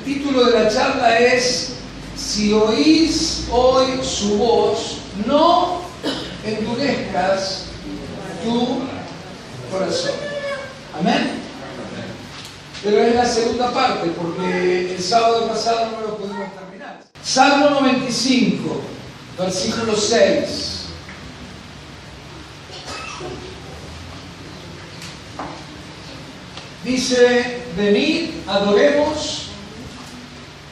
título de la charla es: si oís hoy su voz, no endurezcas tu corazón. Amén. Pero es la segunda parte, porque el sábado pasado no lo pudimos terminar. Salmo 95, versículo 6. Dice: venid, adoremos,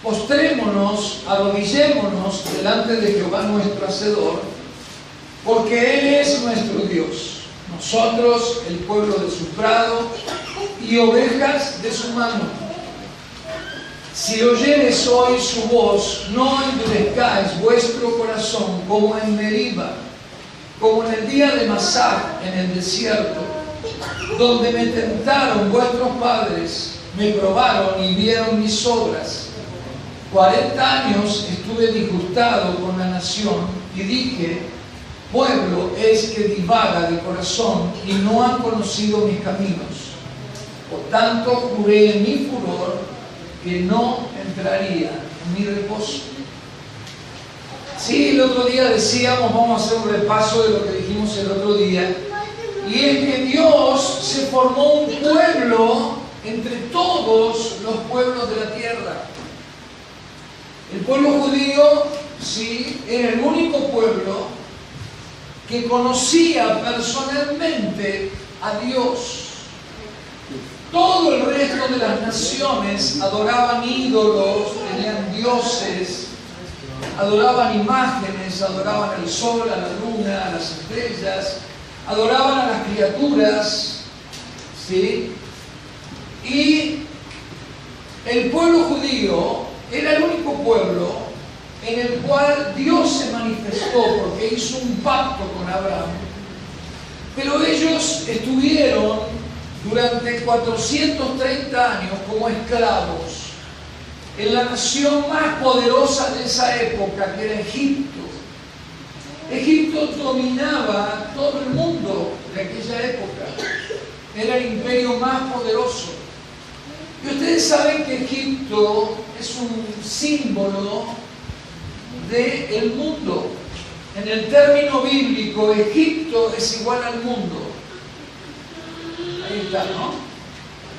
postrémonos, arrodillémonos delante de Jehová nuestro Hacedor, porque Él es nuestro Dios, nosotros el pueblo de su prado y ovejas de su mano. Si oyeres hoy su voz, no endurezcáis vuestro corazón como en Meriba, como en el día de Masá en el desierto, donde me tentaron vuestros padres, me probaron y vieron mis obras. 40 años estuve disgustado con la nación y dije: pueblo es que divaga de corazón y no han conocido mis caminos. Por tanto juré en mi furor que no entraría en mi reposo. Sí, el otro día decíamos, vamos a hacer un repaso de lo que dijimos el otro día, y es que Dios se formó un pueblo entre todos los pueblos de la tierra. El pueblo judío, sí, era el único pueblo que conocía personalmente a Dios. Todo el resto de las naciones adoraban ídolos, tenían dioses, adoraban imágenes, adoraban al sol, a la luna, a las estrellas, adoraban a las criaturas, ¿sí? Y el pueblo judío era el único pueblo en el cual Dios se manifestó, porque hizo un pacto con Abraham. Pero ellos estuvieron durante 430 años como esclavos en la nación más poderosa de esa época, que era Egipto. Egipto dominaba todo el mundo de aquella época. Era el imperio más poderoso. Y ustedes saben que Egipto es un símbolo del mundo. En el término bíblico, Egipto es igual al mundo. Ahí está, ¿no?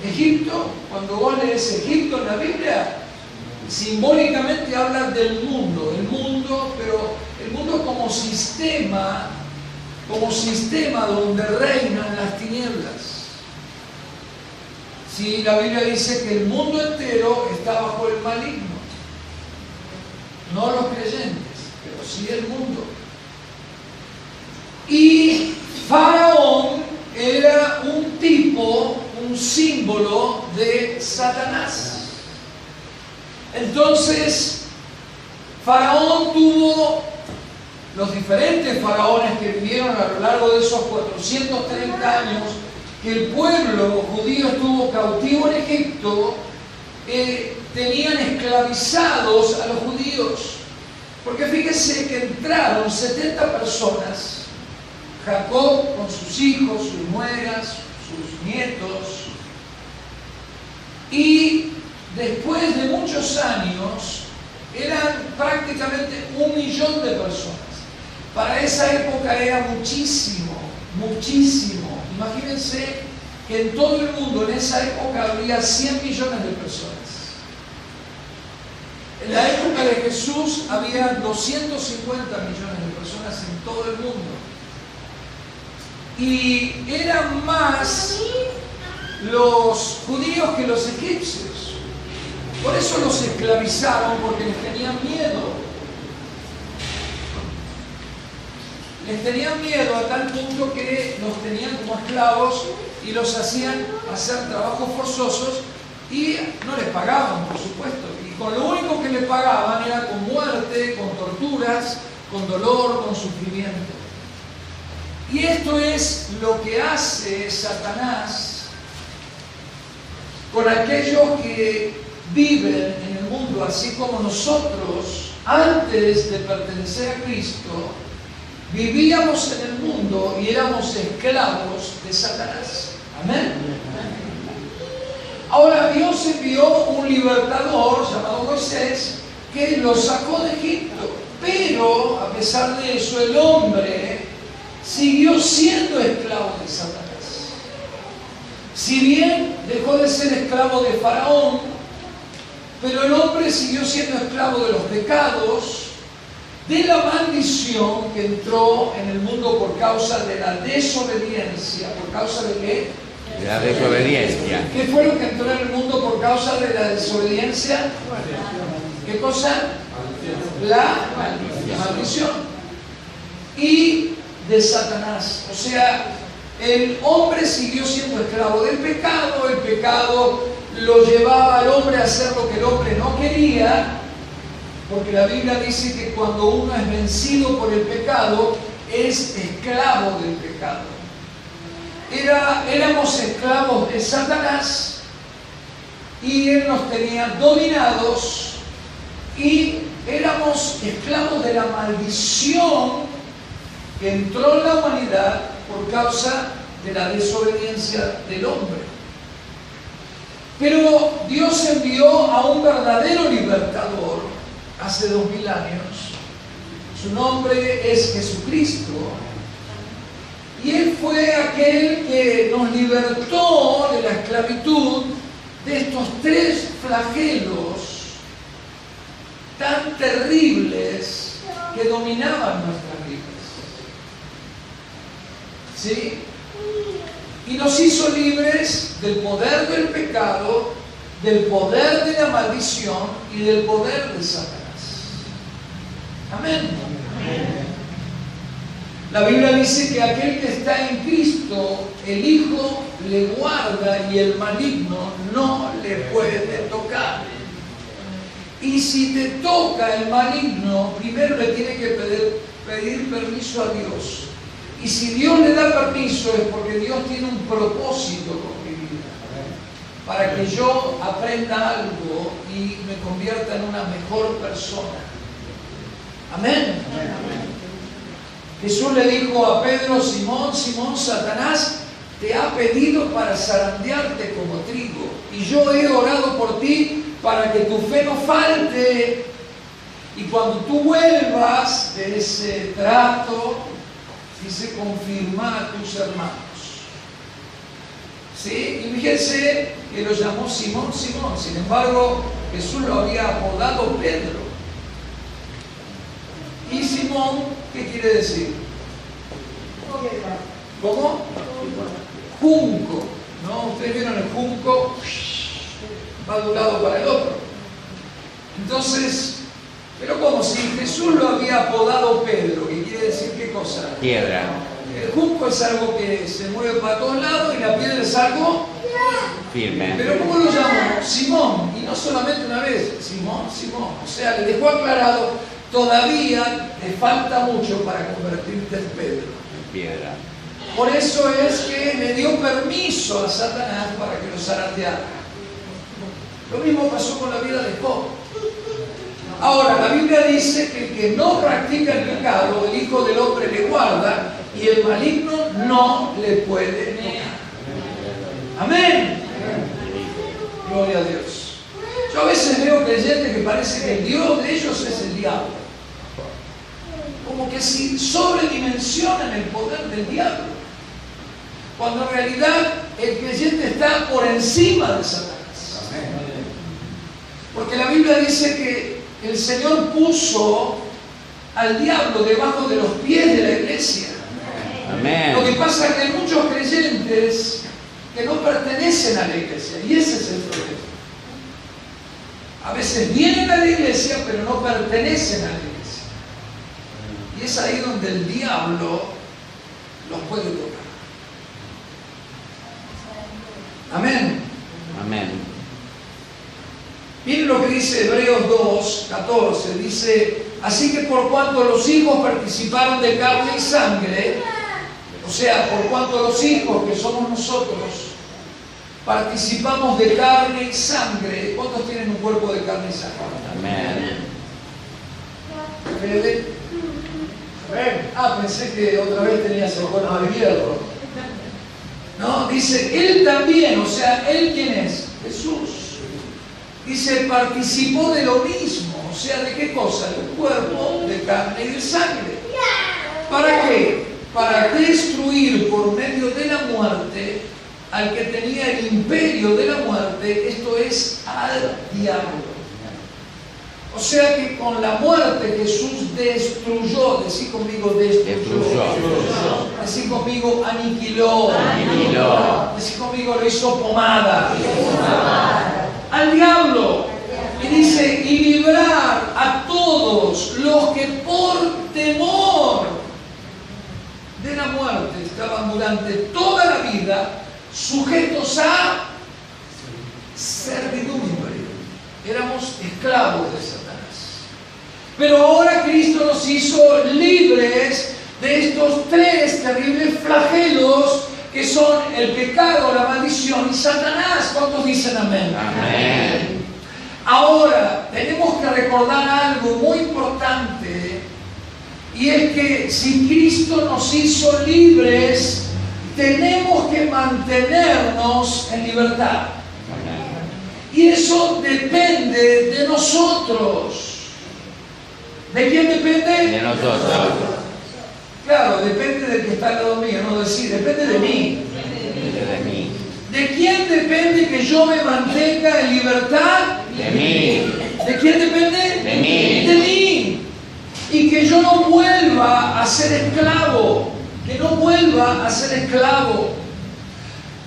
Egipto, cuando vos lees Egipto en la Biblia, simbólicamente habla del mundo, pero el mundo como sistema donde reinan las tinieblas. Sí, la Biblia dice que el mundo entero está bajo el maligno, no los creyentes, pero sí el mundo. Y Faraón era un tipo, un símbolo de Satanás. Entonces, Faraón tuvo, los diferentes faraones que vivieron a lo largo de esos 430 años, que el pueblo judío estuvo cautivo en Egipto, tenían esclavizados a los judíos. Porque fíjense que entraron 70 personas, Jacob con sus hijos, sus nueras, sus nietos, y después de muchos años eran prácticamente 1 millón de personas. Para esa época era muchísimo, muchísimo. Imagínense que en todo el mundo en esa época había 100 millones de personas. En la época de Jesús había 250 millones de personas en todo el mundo. Y eran más los judíos que los egipcios. Por eso los esclavizaron, porque les tenían miedo. Les tenían miedo a tal punto que los tenían como esclavos y los hacían hacer trabajos forzosos y no les pagaban, por supuesto. Y con lo único que les pagaban era con muerte, con torturas, con dolor, con sufrimiento. Y esto es lo que hace Satanás con aquellos que viven en el mundo, así como nosotros, antes de pertenecer a Cristo, vivíamos en el mundo y éramos esclavos de Satanás. Amén. Ahora Dios envió un libertador llamado que lo sacó de Egipto. Pero, a pesar de eso, el hombre siguió siendo esclavo de Satanás. Si bien dejó de ser esclavo de Faraón, pero el hombre siguió siendo esclavo de los pecados, de la maldición que entró en el mundo por causa de la desobediencia. ¿Por causa de qué? De la desobediencia. ¿Qué fue lo que entró en el mundo por causa de la desobediencia? ¿Qué cosa? La maldición. Y de Satanás. O sea, el hombre siguió siendo esclavo del pecado. El pecado lo llevaba al hombre a hacer lo que el hombre no quería. Porque la Biblia dice que cuando uno es vencido por el pecado, es esclavo del pecado. Éramos esclavos de Satanás y él nos tenía dominados y éramos esclavos de la maldición que entró en la humanidad por causa de la desobediencia del hombre. Pero Dios envió a un verdadero libertador hace 2000 años. Su nombre es Jesucristo. Y Él fue aquel que nos libertó de la esclavitud de estos tres flagelos tan terribles que dominaban nuestras vidas. ¿Sí? Y nos hizo libres del poder del pecado, del poder de la maldición y del poder de Satanás. Amén. Amén. La Biblia dice que aquel que está en Cristo, el Hijo le guarda y el maligno no le puede tocar. Y si te toca el maligno, primero le tiene que pedir permiso a Dios. Y si Dios le da permiso es porque Dios tiene un propósito con mi vida. Para que yo aprenda algo y me convierta en una mejor persona. Amén. Amén. Jesús le dijo a Pedro: Simón, Simón, Satanás te ha pedido para zarandearte como trigo. Y yo he orado por ti para que tu fe no falte. Y cuando tú vuelvas de ese trato, dice, confirma a tus hermanos. ¿Sí? Y fíjense que lo llamó Simón, Simón. Sin embargo, Jesús lo había apodado Pedro. Y Simón, ¿qué quiere decir? ¿Cómo? Junco. ¿No? Ustedes vieron el junco, va de un lado para el otro. Entonces, pero como si Jesús lo había apodado Pedro, ¿qué quiere decir qué cosa? Piedra. El junco es algo que se mueve para todos lados y la piedra es algo firme. Pero ¿cómo lo llamó? Simón. Y no solamente una vez, Simón, Simón. O sea, le dejó aclarado, todavía te falta mucho para convertirte en Pedro. Piedra. Por eso es que le dio permiso a Satanás para que lo zarandeara. Lo mismo pasó con la vida de Job. Ahora, la Biblia dice que el que no practica el pecado, el Hijo del Hombre le guarda y el maligno no le puede tocar. Amén. Gloria a Dios. Yo a veces veo creyentes que parece que el Dios de ellos es el diablo. Como que si sobredimensionan el poder del diablo. Cuando en realidad el creyente está por encima de Satanás. Porque la Biblia dice que el Señor puso al diablo debajo de los pies de la iglesia. Amén. Lo que pasa es que hay muchos creyentes que no pertenecen a la iglesia. Y ese es el problema. A veces vienen a la iglesia, pero no pertenecen a la iglesia. Y es ahí donde el diablo los puede tocar. Amén. Amén. Miren lo que dice Hebreos 2, 14. Dice, así que por cuanto los hijos participaron de carne y sangre, o sea, por cuanto los hijos que somos nosotros participamos de carne y sangre, ¿cuántos tienen un cuerpo de carne y sangre? Amén. Ah, pensé que otra vez tenías el cuerpo de hierro. No, dice, él también, o sea, ¿él quién es? Jesús. dice, participó de lo mismo. O sea, ¿de qué cosa? Del cuerpo, de carne y de sangre. ¿Para qué? Para destruir por medio de la muerte al que tenía el imperio de la muerte, esto es, al diablo. O sea que con la muerte Jesús destruyó, decí conmigo, destruyó. Decí conmigo, aniquiló. Decí conmigo, lo hizo pomada. Al diablo. Y dice, y librar a todos los que por temor de la muerte estaban durante toda la vida sujetos a servidumbre. Éramos esclavos de Satanás. Pero ahora Cristo nos hizo libres de estos tres terribles flagelos que son el pecado, la maldición y Satanás. ¿Cuántos dicen amén? Amén. Ahora, tenemos que recordar algo muy importante, y es que si Cristo nos hizo libres, tenemos que mantenernos en libertad. Y eso depende de nosotros. ¿De quién depende? De nosotros. Claro, depende del que está al lado mío, no decir, depende de mí. De mí. ¿De quién depende que yo me mantenga en libertad? De mí. ¿De quién depende? De mí. De mí. Y que yo no vuelva a ser esclavo. Que no vuelva a ser esclavo.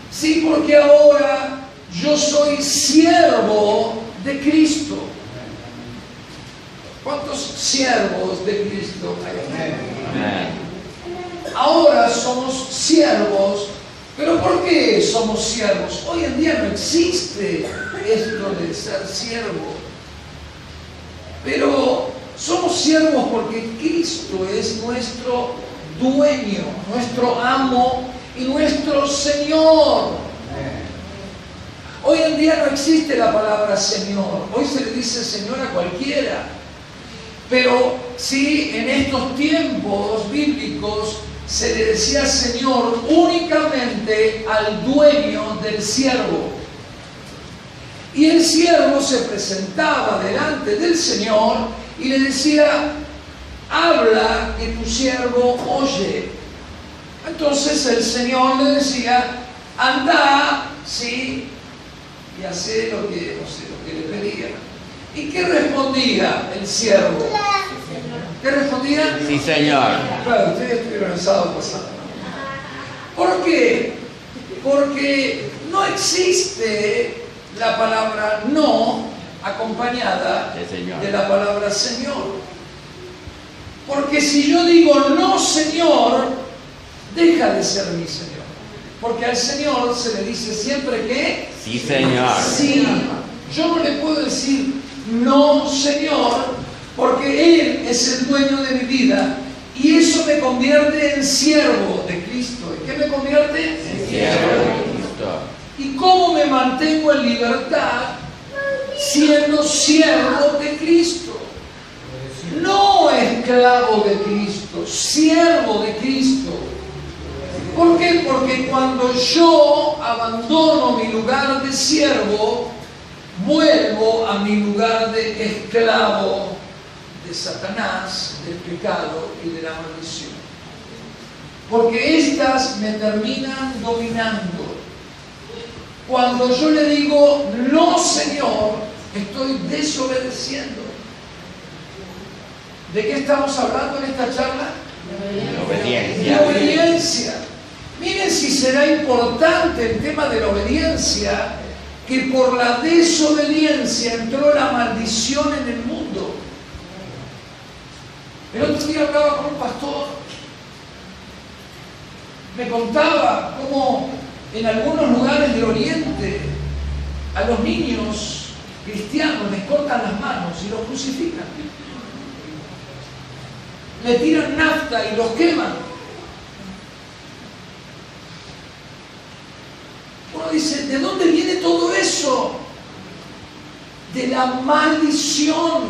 Sí, porque ahora yo soy siervo de Cristo. ¿Cuántos siervos de Cristo hay? Amén. Ahora somos siervos. ¿Pero por qué somos siervos? Hoy en día no existe esto de ser siervo. Pero somos siervos porque Cristo es nuestro dueño, nuestro amo y nuestro Señor. Hoy en día no existe la palabra Señor. Hoy se le dice Señor a cualquiera. Pero sí, en estos tiempos bíblicos se le decía Señor únicamente al dueño del siervo. Y el siervo se presentaba delante del Señor y le decía, habla que tu siervo oye. Entonces el Señor le decía, anda, sí, y hace lo que, no sé, lo que le pedía. ¿Y qué respondía el siervo? ¿Qué respondía? Sí, Señor. Claro, ustedes estuvieron el sábado pasado. ¿Por qué? Porque no existe la palabra no acompañada Sí, Señor. de la palabra Señor. Porque si yo digo no, Señor, deja de ser mi Señor. Porque al Señor se le dice siempre que Sí, Señor. sí. Yo no le puedo decir no, Señor, porque Él es el dueño de mi vida y eso me convierte en siervo de Cristo. ¿En qué me convierte? En siervo de Cristo. ¿Y cómo me mantengo en libertad? Siendo siervo de Cristo. No esclavo de Cristo, siervo de Cristo. ¿Por qué? Porque cuando yo abandono mi lugar de siervo, vuelvo a mi lugar de esclavo de Satanás, del pecado y de la maldición. Porque estas me terminan dominando. Cuando yo le digo, no, Señor, estoy desobedeciendo. ¿De qué estamos hablando en esta charla? Obediencia. De obediencia. Miren si será importante el tema de la obediencia, que por la desobediencia entró la maldición en el mundo. El otro día hablaba con un pastor, me contaba cómo en algunos lugares del Oriente a los niños cristianos les cortan las manos y los crucifican. Le tiran nafta y los queman. Uno dice, ¿de dónde viene todo eso? De la maldición.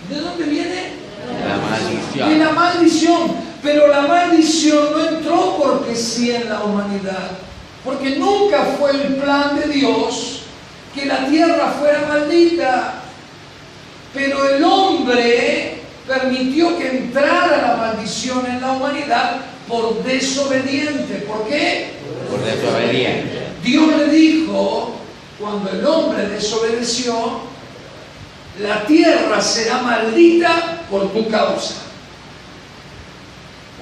¿De dónde viene? De la maldición. De la maldición. Pero la maldición no entró porque sí en la humanidad. Porque nunca fue el plan de Dios que la tierra fuera maldita, pero el hombre permitió que entrara la maldición en la humanidad por desobediente. ¿Por qué? Por desobediente. Dios le dijo, cuando el hombre desobedeció, la tierra será maldita por tu causa.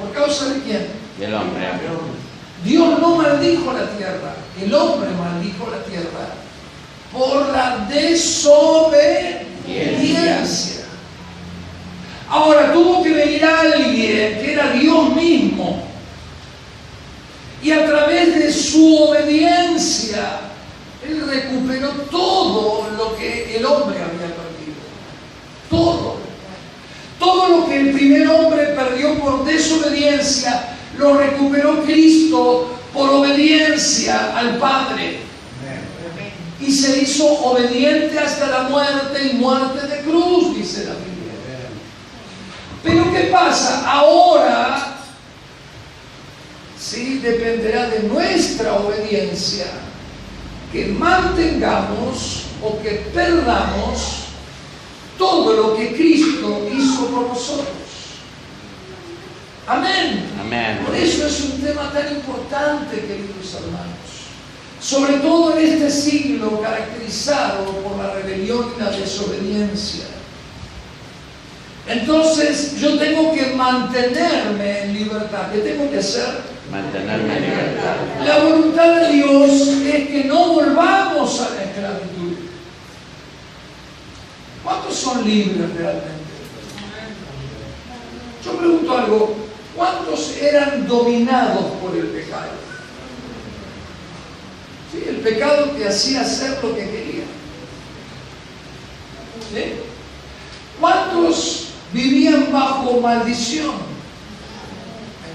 ¿Por causa de quién? Del hombre. Dios no maldijo la tierra, el hombre maldijo la tierra por la desobediencia. Ahora tuvo que venir alguien que era Dios mismo y a través de su obediencia Él recuperó todo lo que el hombre había perdido. Todo lo que el primer hombre perdió por desobediencia lo recuperó Cristo por obediencia al Padre. Y se hizo obediente hasta la muerte y muerte de cruz, dice la Biblia. Pero ¿qué pasa? Ahora, sí, dependerá de nuestra obediencia que mantengamos o que perdamos todo lo que Cristo hizo por nosotros. Amén. Amén. Por eso es un tema tan importante, queridos hermanos. Sobre todo en este siglo caracterizado por la rebelión y la desobediencia. Entonces yo tengo que mantenerme en libertad. ¿Qué tengo que hacer? Mantenerme en libertad. La voluntad de Dios es que no volvamos a la esclavitud. ¿Cuántos son libres realmente? Yo pregunto algo. ¿Cuántos eran dominados por el pecado? ¿Sí? El pecado te hacía hacer lo que quería. ¿Sí? ¿Cuántos vivían bajo maldición?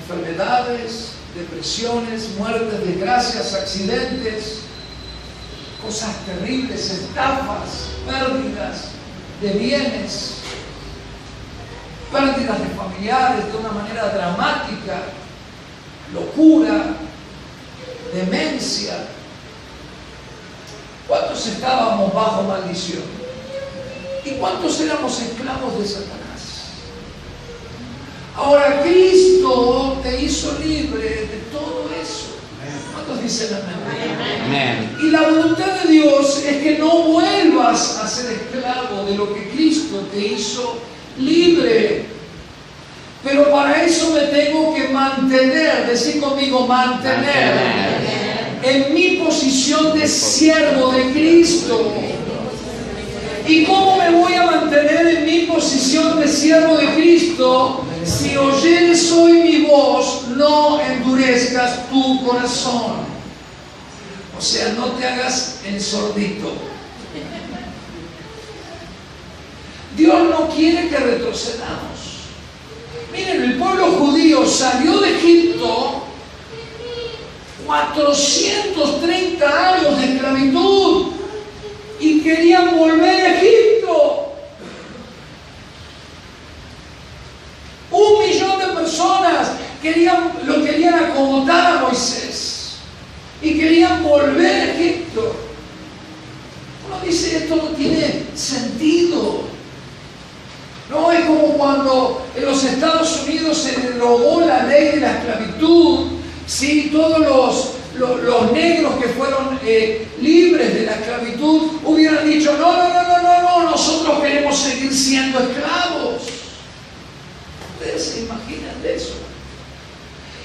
Enfermedades, depresiones, muertes, desgracias, accidentes, cosas terribles, estafas, pérdidas de bienes, pérdidas de familiares de una manera dramática, locura, demencia. ¿Cuántos estábamos bajo maldición? ¿Y cuántos éramos esclavos de Satanás? Ahora Cristo te hizo libre de todo eso. ¿Cuántos dicen amén? Amén. Y la voluntad de Dios es que no vuelvas a ser esclavo de lo que Cristo te hizo libre. Pero para eso me tengo que mantener, decir conmigo, mantener en mi posición de siervo de Cristo. ¿Y cómo me voy a mantener en mi posición de siervo de Cristo? Si oyeres hoy mi voz, no endurezcas tu corazón. O sea, no te hagas el sordito. Dios no quiere que retrocedamos. Miren, el pueblo judío salió de Egipto 430 años de esclavitud y querían volver a Egipto. 1 millón de personas lo querían acomodar a Moisés y querían volver a Egipto. Uno dice, esto no tiene sentido. No es como cuando en los Estados Unidos se derogó la ley de la esclavitud, ¿sí? Todos los negros que fueron libres de la esclavitud hubieran dicho, no, nosotros queremos seguir siendo esclavos. ¿Ustedes se imaginan de eso?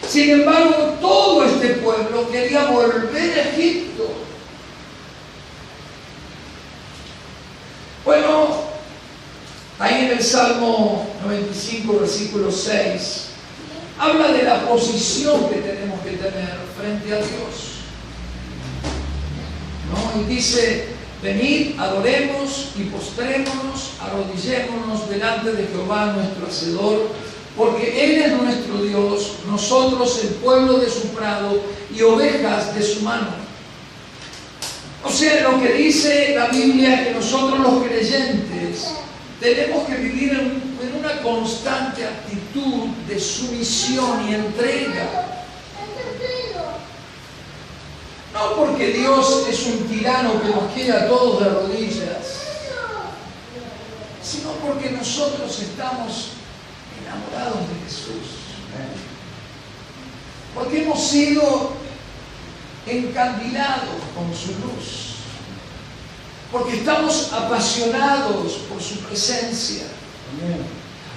Sin embargo, todo este pueblo quería volver a Egipto. Bueno, ahí en el Salmo 95, versículo 6, habla de la posición que tenemos que tener frente a Dios. ¿No? Y dice, venid, adoremos y postrémonos, arrodillémonos delante de Jehová nuestro Hacedor, porque Él es nuestro Dios, nosotros el pueblo de su prado y ovejas de su mano. O sea, lo que dice la Biblia es que nosotros los creyentes tenemos que vivir en una constante actitud de sumisión y entrega. No No porque Dios es un tirano que nos quiere a todos de rodillas, sino porque nosotros estamos enamorados de Jesús. Porque hemos sido encandilados con su luz. Porque estamos apasionados por su presencia.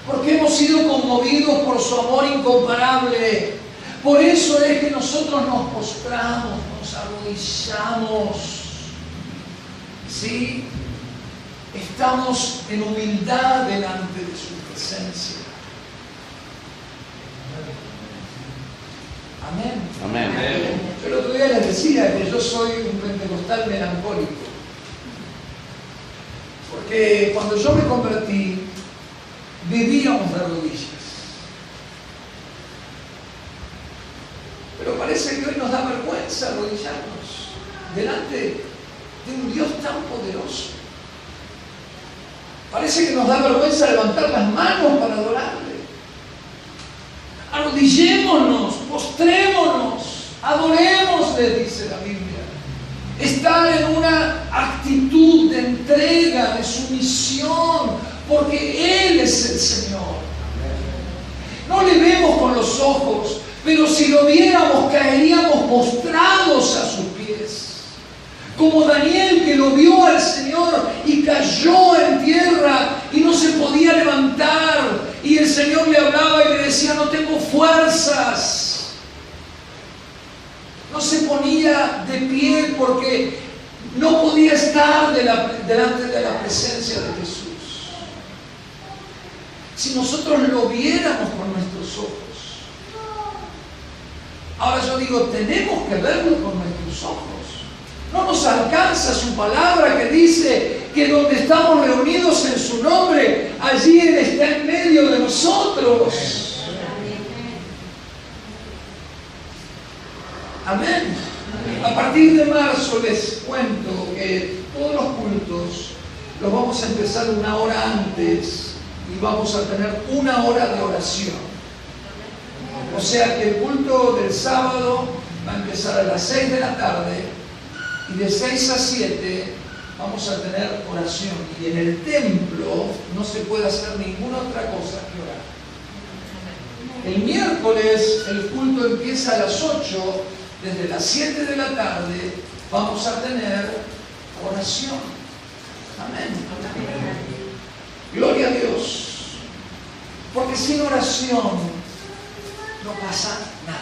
Porque hemos sido conmovidos por su amor incomparable. Por eso es que nosotros nos postramos, nos arrodillamos. ¿Sí? Estamos en humildad delante de su presencia. Amén. Amén. Yo el otro día les decía que yo soy un pentecostal melancólico. Porque cuando yo me convertí, vivíamos de rodillas. Pero parece que hoy nos da vergüenza arrodillarnos delante de un Dios tan poderoso. Parece que nos da vergüenza levantar las manos para adorarle. Arrodillémonos, postrémonos, adorémosle, dice la Biblia. Estar en una actitud de entrega, de sumisión, porque Él es el Señor. No le vemos con los ojos, pero si lo viéramos caeríamos postrados a sus pies. Como Daniel, que lo vio al Señor y cayó en tierra y no se podía levantar. Y el Señor le hablaba y le decía: no tengo fuerzas. No se ponía de pie porque no podía estar delante de la presencia de Jesús. Si nosotros lo viéramos con nuestros ojos. Ahora yo digo, tenemos que verlo con nuestros ojos. No nos alcanza su palabra que dice que donde estamos reunidos en su nombre, allí Él está en medio de nosotros. Amén. A partir de marzo les cuento que todos los cultos los vamos a empezar una hora antes y vamos a tener una hora de oración. O sea que el culto del sábado va a empezar a las 6 de la tarde y de 6 a 7 vamos a tener oración. Y en el templo no se puede hacer ninguna otra cosa que orar. El miércoles el culto empieza a las 8, desde las 7 de la tarde vamos a tener oración. Amén. Gloria a Dios. Porque sin oración no pasa nada.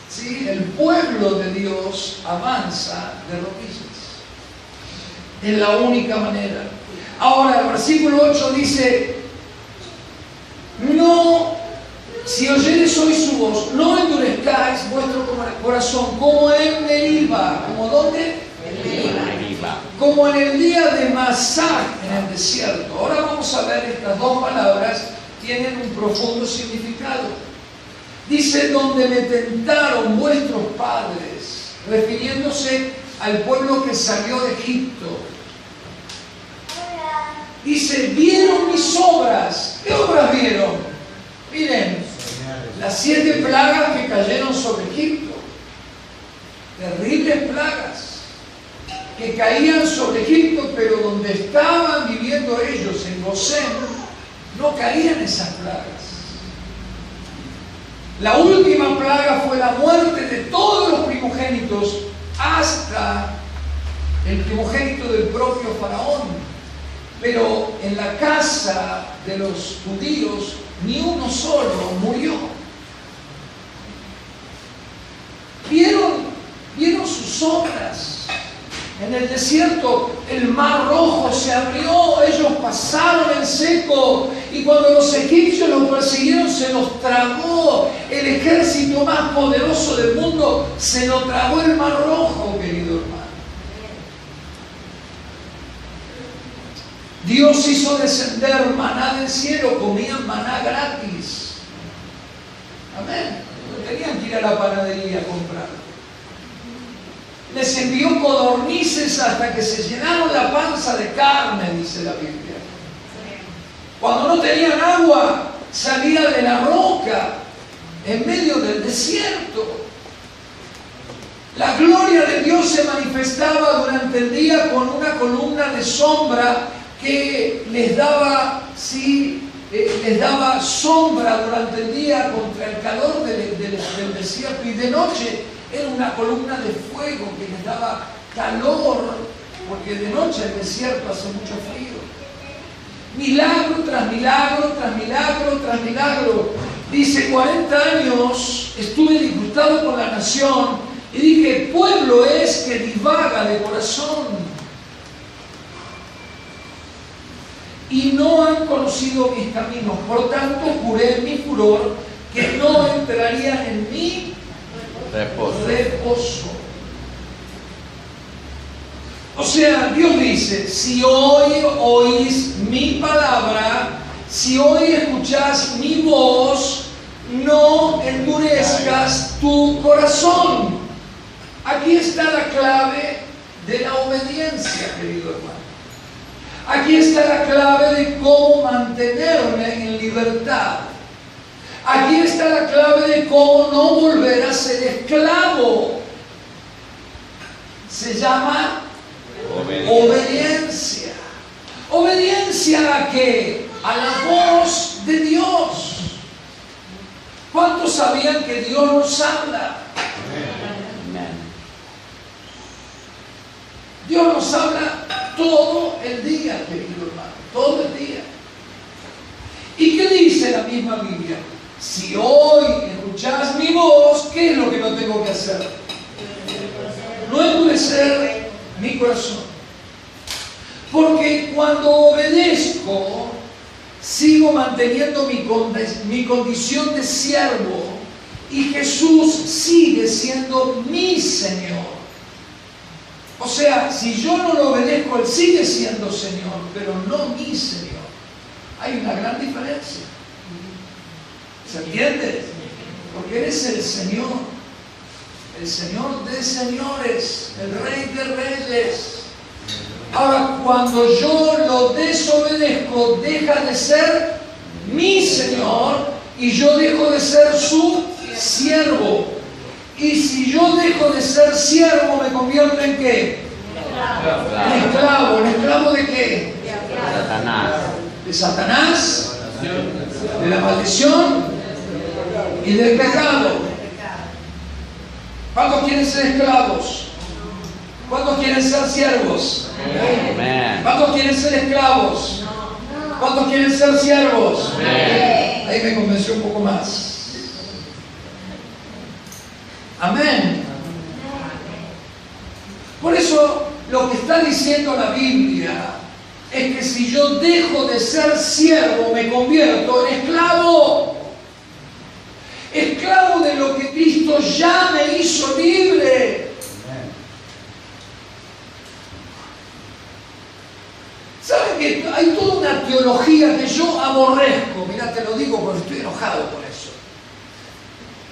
¿Sí? El pueblo de Dios avanza de rodillas. Es la única manera. Ahora el versículo 8 dice: no, si oyeres hoy su voz, no endurezcáis vuestro corazón como en Meriba. ¿Como dónde? Meriba. Como en el día de Masá en el desierto. Ahora vamos a ver estas dos palabras. Tienen un profundo significado. Dice: donde me tentaron vuestros padres, refiriéndose al pueblo que salió de Egipto. Dice: vieron mis obras. ¿Qué obras vieron? Miren, las 7 plagas que cayeron sobre Egipto. Terribles plagas que caían sobre Egipto, pero donde estaban viviendo ellos, en Gosén, no caían esas plagas. La última plaga fue la muerte de todos los primogénitos, hasta el primogénito del propio Faraón. Pero en la casa de los judíos ni uno solo murió. Vieron sus obras. En el desierto el mar rojo se abrió, ellos pasaron en seco, y cuando los egipcios los persiguieron se los tragó. El ejército más poderoso del mundo se lo tragó el mar rojo, querido hermano. Dios hizo descender maná del cielo, comían maná gratis. Amén. No tenían que ir a la panadería a comprar. Les envió codornices hasta que se llenaron la panza de carne, dice la Biblia. Cuando no tenían agua, salía de la roca en medio del desierto. La gloria de Dios se manifestaba durante el día con una columna de sombra que les daba, les daba sombra durante el día contra el calor del desierto, y de noche era una columna de fuego que les daba calor, porque de noche el desierto hace mucho frío. Milagro tras milagro, tras milagro, tras milagro. Dice, 40 años estuve disgustado con la nación y dije, pueblo es que divaga de corazón y no han conocido mis caminos. Por tanto, juré en mi furor que no entrarían en mi reposo. O sea, Dios dice, si hoy oís mi palabra, si hoy escuchás mi voz, no endurezcas tu corazón. Aquí está la clave de la obediencia, querido hermano. Aquí está la clave de cómo mantenerme en libertad. Aquí está la clave de cómo no volver a ser esclavo. Se llama obediencia. ¿Obediencia a qué? A la voz de Dios. ¿Cuántos sabían que Dios nos habla? Dios nos habla todo el día, querido hermano, todo el día. ¿Y qué dice la misma Biblia? Si hoy escuchás mi voz, ¿qué es lo que no tengo que hacer? No endurecer mi corazón. Porque cuando obedezco, sigo manteniendo mi condición de siervo, y Jesús sigue siendo mi Señor. O sea, si yo no lo obedezco, Él sigue siendo Señor, pero no mi Señor. Hay una gran diferencia. ¿Se entiende? Porque Él es el Señor de señores, el Rey de reyes. Ahora, cuando yo lo desobedezco, deja de ser mi Señor y yo dejo de ser su siervo. Y si yo dejo de ser siervo, me convierto en ¿qué? En esclavo. ¿En esclavo de qué? Satanás. De Satanás, de la maldición y del pecado. ¿Cuántos quieren ser esclavos? ¿Cuántos quieren ser siervos? ¿Cuántos quieren ser esclavos? ¿Cuántos quieren ser siervos? Ahí me convenció un poco más. Amén. Por eso lo que está diciendo la Biblia es que si yo dejo de ser siervo, me convierto en esclavo. Esclavo de lo que Cristo ya me hizo libre. ¿Saben que hay toda una teología que yo aborrezco? Mira, te lo digo porque estoy enojado con eso.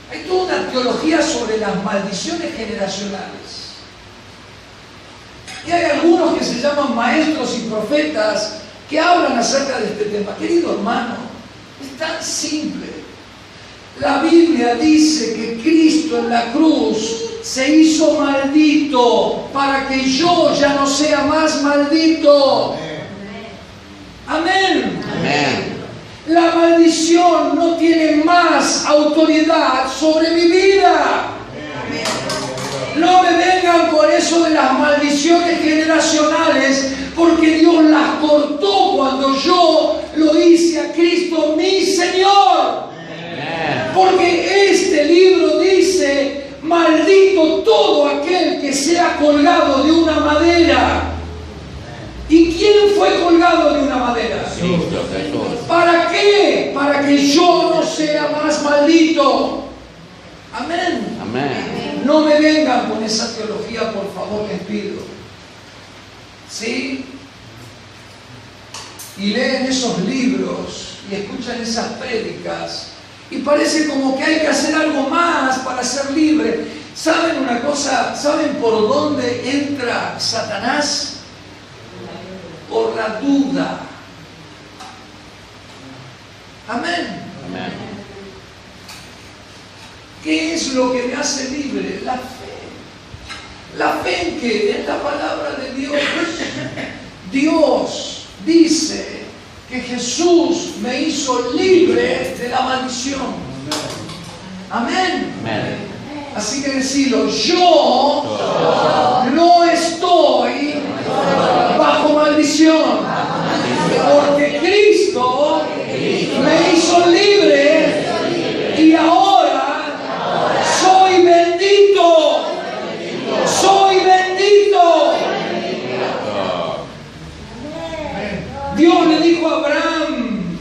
Hay toda una teología sobre las maldiciones generacionales. Y hay algunos que se llaman maestros y profetas que hablan acerca de este tema. Querido hermano, es tan simple. La Biblia dice que Cristo en la cruz se hizo maldito para que yo ya no sea más maldito. Amén. Amén. La maldición no tiene más autoridad sobre mi vida. No me vengan por eso de las maldiciones generacionales, porque Dios las cortó cuando yo lo hice a Cristo mi Señor. Porque este libro dice, maldito todo aquel que sea colgado de una madera. ¿Y quién fue colgado de una madera? ¿Para qué? Para que yo no sea más maldito. Amén. Amén. No me vengan con esa teología, por favor, les pido. ¿Sí? Y leen esos libros y escuchan esas prédicas y parece como que hay que hacer algo más para ser libre. ¿Saben una cosa? ¿Saben por dónde entra Satanás? Por la duda. Amén. Amén. ¿Qué es lo que me hace libre? La fe. ¿La fe en qué? En la palabra de Dios. Dios dice que Jesús me hizo libre de la maldición. Amén. Amén. Así que decirlo, yo no estoy bajo maldición, porque Cristo me hizo libre y ahora soy bendito. Soy bendito. Dios le dijo a Abraham,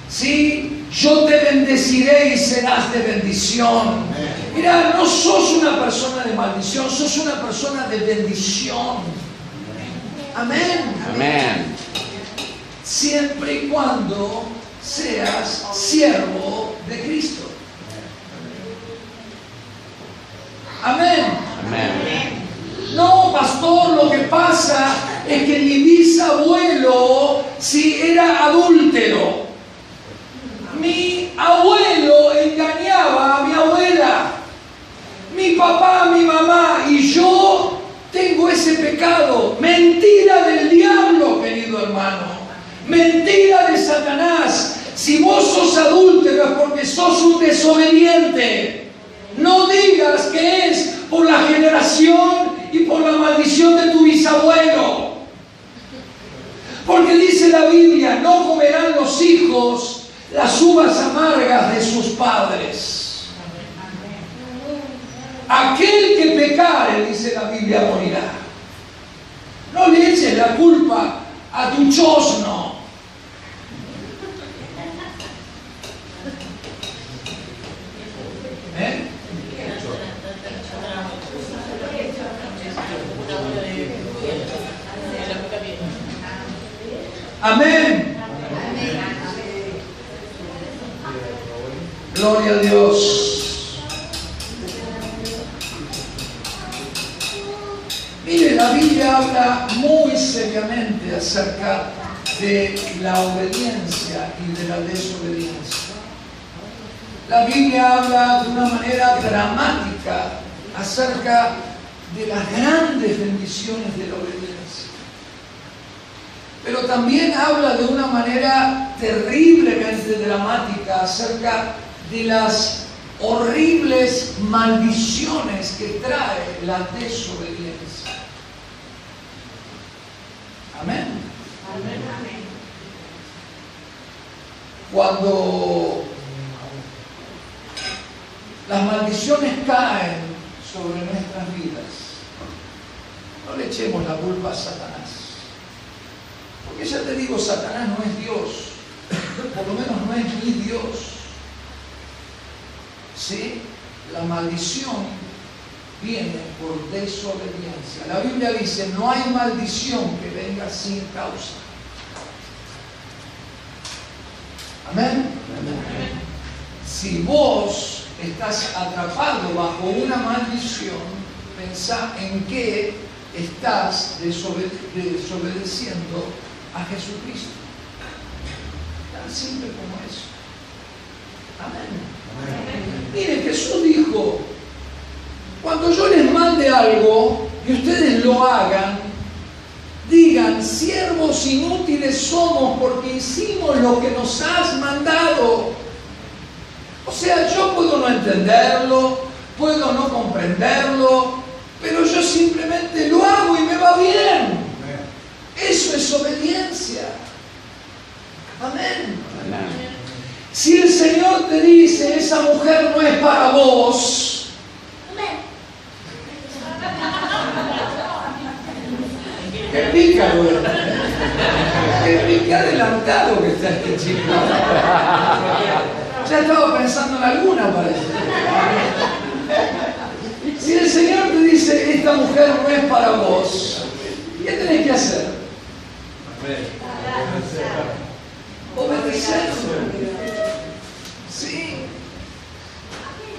sí, yo te bendeciré y serás de bendición. Mira, no sos una persona de maldición, sos una persona de bendición. Amén. Amén. Siempre y cuando seas siervo de Cristo. Amén. Amén. No, pastor, lo que pasa es que mi bisabuelo sí era adúltero. Mi abuelo engañaba a mi abuela. Mi papá, mi mamá y yo tengo ese pecado. Mentira del diablo, querido hermano. Mentira de Satanás. Si vos sos adúltero es porque sos un desobediente. No digas que es por la generación y por la maldición de tu bisabuelo. Porque dice la Biblia, no comerán los hijos las uvas amargas de sus padres. Aquel que pecare, dice la Biblia, morirá. No le eches la culpa a tu chosno. ¿Eh? Amén. Gloria a Dios. Mire, la Biblia habla muy seriamente acerca de la obediencia y de la desobediencia. La Biblia habla de una manera dramática acerca de las grandes bendiciones de la obediencia. Pero también habla de una manera terriblemente dramática acerca de las horribles maldiciones que trae la desobediencia. Amén. Amén. Cuando las maldiciones caen sobre nuestras vidas, no le echemos la culpa a Satanás. Porque ya te digo, Satanás no es Dios. Por lo menos no es mi Dios. ¿Sí? La maldición viene por desobediencia. La Biblia dice, no hay maldición que venga sin causa. Amén. Si vos estás atrapado bajo una maldición, pensá en qué estás desobedeciendo a Jesucristo. Tan simple como eso. Amén. Mire, Jesús dijo, cuando yo les mande algo y ustedes lo hagan, digan, siervos inútiles somos porque hicimos lo que nos has mandado. O sea, yo puedo no entenderlo, puedo no comprenderlo, pero yo simplemente lo hago y me va bien. Eso es obediencia. Amén. Amén. Si el Señor te dice, esa mujer no es para vos, qué pícaro, qué pica adelantado que está este chico. Ya estaba pensando en alguna, parece. Si el Señor te dice, esta mujer no es para vos, ¿qué tenés que hacer? Obedecer. Sí.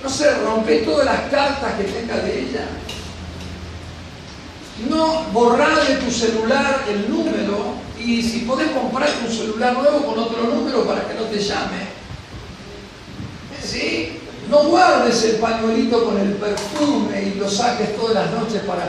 No sé, rompe todas las cartas que tenga de ella. No borrar de tu celular el número y si podés comprarte un celular nuevo con otro número para que no te llame. ¿Sí? No guardes el pañuelito con el perfume y lo saques todas las noches para...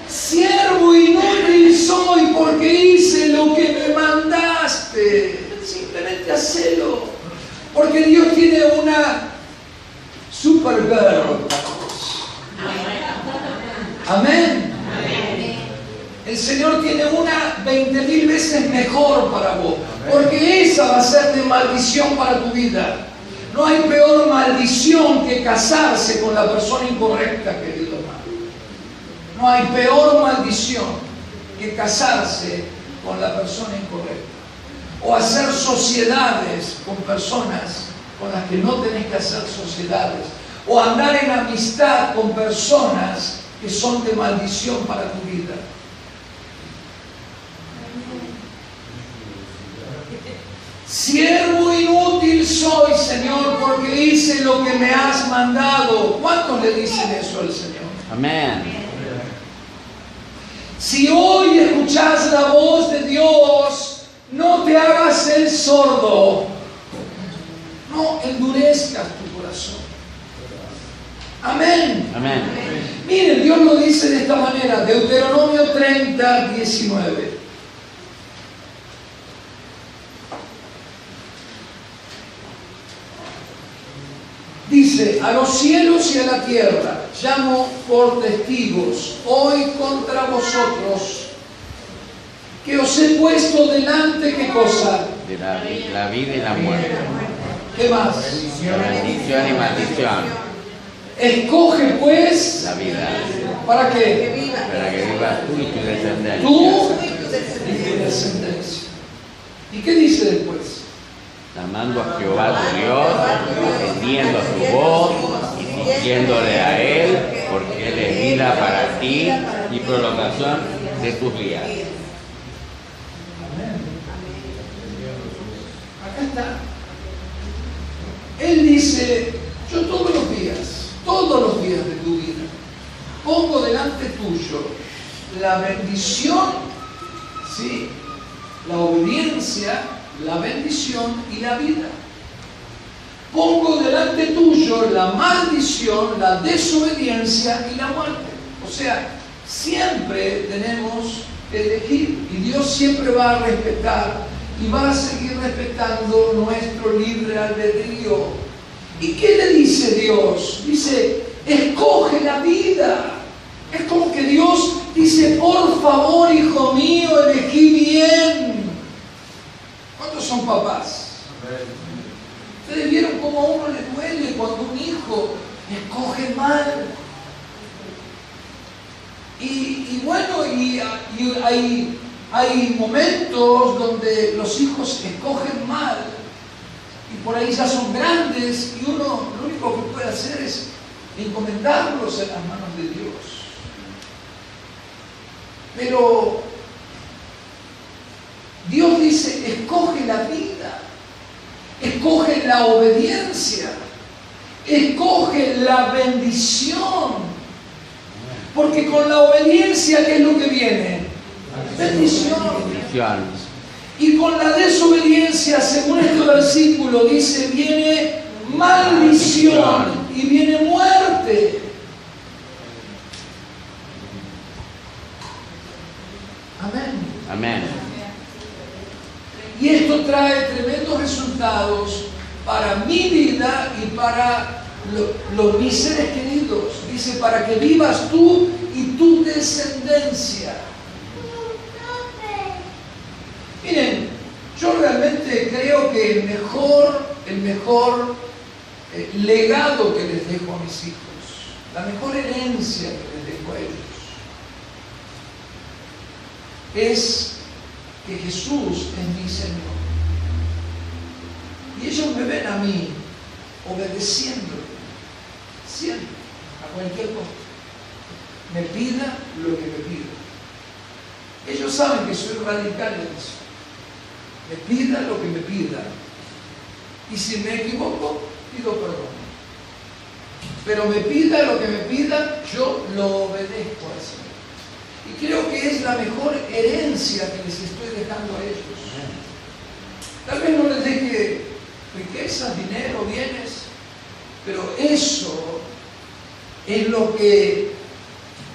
Siervo inútil soy porque hice lo que me mandaste. Simplemente hacelo. Porque Dios tiene una Supergirl. Amén. El Señor tiene una 20.000 veces mejor para vos. Porque esa va a ser de maldición para tu vida. No hay peor maldición que casarse con la persona incorrecta, querido hermano. No hay peor maldición que casarse con la persona incorrecta. O hacer sociedades con personas con las que no tenés que hacer sociedades. O andar en amistad con personas que son de maldición para tu vida. Siervo inútil soy, Señor, porque hice lo que me has mandado. ¿Cuántos le dicen eso al Señor? Amén. Si hoy escuchás la voz de Dios, no te hagas el sordo. No endurezcas tu corazón. Amén. Amén. Miren, Dios lo dice de esta manera, Deuteronomio 30, 19. Dice, a los cielos y a la tierra llamo por testigos hoy contra vosotros que os he puesto delante, ¿qué cosa? De la vida y la muerte. ¿Qué más? La bendición y maldición. Escoge pues, La vida. ¿para qué? Para que vivas tú y tu descendencia. Tú y tu descendencia. ¿Y qué dice después? Amando a Jehová tu Dios, atendiendo a su voz y siguiéndole a Él, porque Él es vida para ti y prolongación de tus días. Acá está. Él dice, yo todos los días de tu vida, pongo delante tuyo la bendición, ¿sí? La obediencia, la bendición y la vida. Pongo delante tuyo la maldición, la desobediencia y la muerte. O sea, siempre tenemos que elegir y Dios siempre va a respetar y va a seguir respetando nuestro libre albedrío. ¿Y qué le dice Dios? Dice, escoge la vida. Es como que Dios dice, por favor, hijo mío, elegí bien. ¿Cuántos son papás? Ustedes vieron cómo a uno le duele cuando un hijo escoge mal. Y bueno, y hay momentos donde los hijos escogen mal y por ahí ya son grandes y uno lo único que puede hacer es encomendarlos en las manos de Dios. Pero Dios dice, escoge la vida, escoge la obediencia, escoge la bendición. Porque con la obediencia, ¿qué es lo que viene? Bendición. Y con la desobediencia, según este versículo, dice, viene maldición y viene muerte. Amén. Amén. Y esto trae tremendos resultados para mi vida y para mis seres queridos. Dice, para que vivas tú y tu descendencia. Miren, yo realmente creo que el mejor legado que les dejo a mis hijos, la mejor herencia que les dejo a ellos, es que Jesús es mi Señor. Y ellos me ven a mí obedeciéndole, siempre, a cualquier cosa. Me pida lo que me pida. Ellos saben que soy radical en eso. Me pida lo que me pida. Y si me equivoco, pido perdón. Pero me pida lo que me pida, yo lo obedezco al Señor. Y creo que es la mejor herencia que les estoy dejando a ellos. Tal vez no les deje riquezas, dinero, bienes, pero eso es lo que